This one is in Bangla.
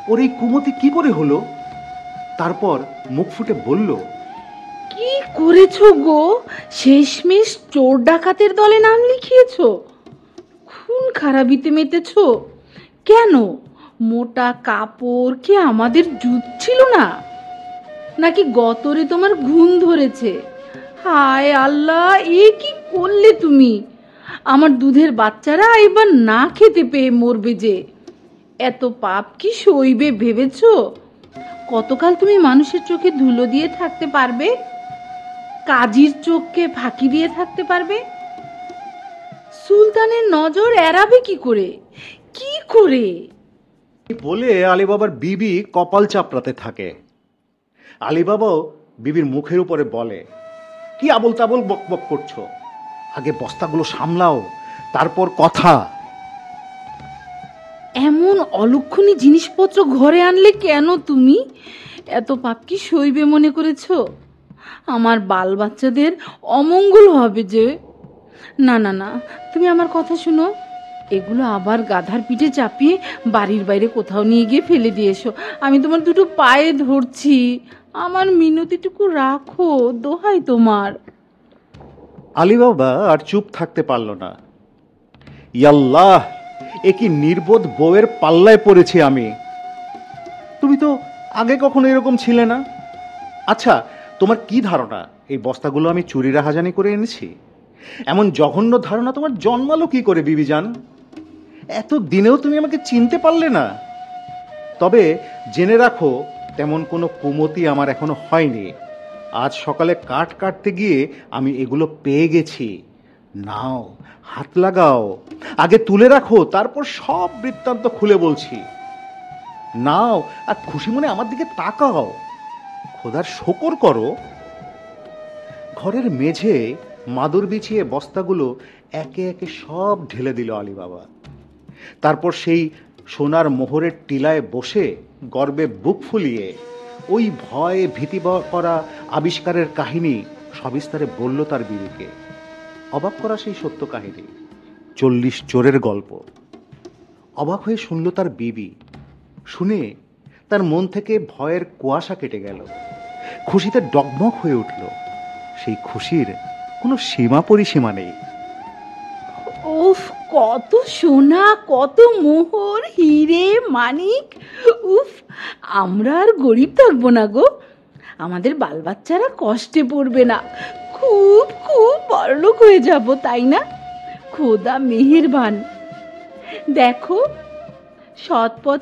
ওর এই কুমতি কি করে হলো? তারপর মুখ ফুটে বলল, কি করেছো গো? শেষমেশ চোর ডাকাতের দলে নাম লিখিয়েছো, খুন খারাপিতে মেতেছো কেন? মোটা কাপড় কি আমাদের জুত ছিল না, নাকি গতরে তোমার ঘুম ধরেছে? হায় আল্লাহ, এ কি করলে তুমি? আমার দুধের বাচ্চারা এবার না খেতে পেয়ে মরবে যে। এত পাপ কি সইবে ভেবেছো? কতকাল তুমি মানুষের চোখে ধুলো দিয়ে থাকতে পারবে? কাজীর চোখকে ফাঁকি দিয়ে থাকতে পারবে? সুলতানের নজর এড়াবে কি করে? কি করে? বলে আলীবাবার বিবি কপাল চাপড়াতে থাকে। আলীবাবাও বিবির মুখের উপরে বলে, কি আবল তাবল বকবক করছো? আগে বস্তাগুলো সামলাও, তারপর কথা। এমন অলক্ষণী জিনিসপত্র ঘরে আনলে কেন তুমি? এত পাপ কি সইবে মনে করেছো? আমার বাল বাচ্চাদের অমঙ্গল হবে যে। না না না, তুমি আমার কথা শুনো। এগুলো আবার গাধার পিঠে চাপিয়ে বাড়ির বাইরে কোথাও নিয়ে গিয়ে ফেলে দিয়ে এসো। আমি তোমার দুটো পায়ে ধরছি, আমার মিনতিটুকু রাখো, দোহাই তোমার। আলীবাবা আর চুপ থাকতে পারল না। ইয়াল্লাহ, এ কি নির্বোধ বউয়ের পাল্লায় পড়েছি আমি। তুমি তো আগে কখনো এরকম ছিলে না। আচ্ছা, তোমার কি ধারণা এই বস্তাগুলো আমি চুরি রাহাজানি করে এনেছি? এমন জঘন্য ধারণা তোমার জন্মালো কি করে বিবিজান? এত দিনেও তুমি আমাকে চিনতে পারলে না? তবে জেনে রাখো, তেমন কোনো কুমতি আমার এখনো হয়নি। আজ সকালে কাঠ কাটতে গিয়ে আমি এগুলো পেয়ে গেছি। নাও, হাত লাগাও, আগে তুলে রাখো, তারপর সব বৃত্তান্ত খুলে বলছি। নাও, আর খুশি মনে আমার দিকে তাকাও, খোদার শকর করো। ঘরের মেঝে মাদুর বিছিয়ে বস্তাগুলো একে একে সব ঢেলে দিল আলীবাবা। তারপর সেই সোনার মোহরের টিলায় বসে গর্বে বুক ফুলিয়ে ওই ভয়ে ভীতি করা আবিষ্কারের কাহিনী সবিস্তারে বলল তার বিবিকে। অবাক করা সেই সত্য কাহিনী, 40 চোরের গল্প। অবাক হয়ে শুনল তার বিবি। শুনে তার মন থেকে ভয়ের কুয়াশা কেটে গেল, খুশিতে ডগমগ হয়ে উঠল। সেই খুশির কোনো সীমা পরিসীমা নেই। উফ, কত সোনা, কত মোহর, হিরে, মানিক! উফ, আমরা আর গরিব থাকবো না গো। আমাদের বাল বাচ্চারা কষ্টে পড়বে না, খুব খুব বড়লোক হয়ে যাব, তাই না? খোদা মেহেরবান। দেখো, সৎ পথে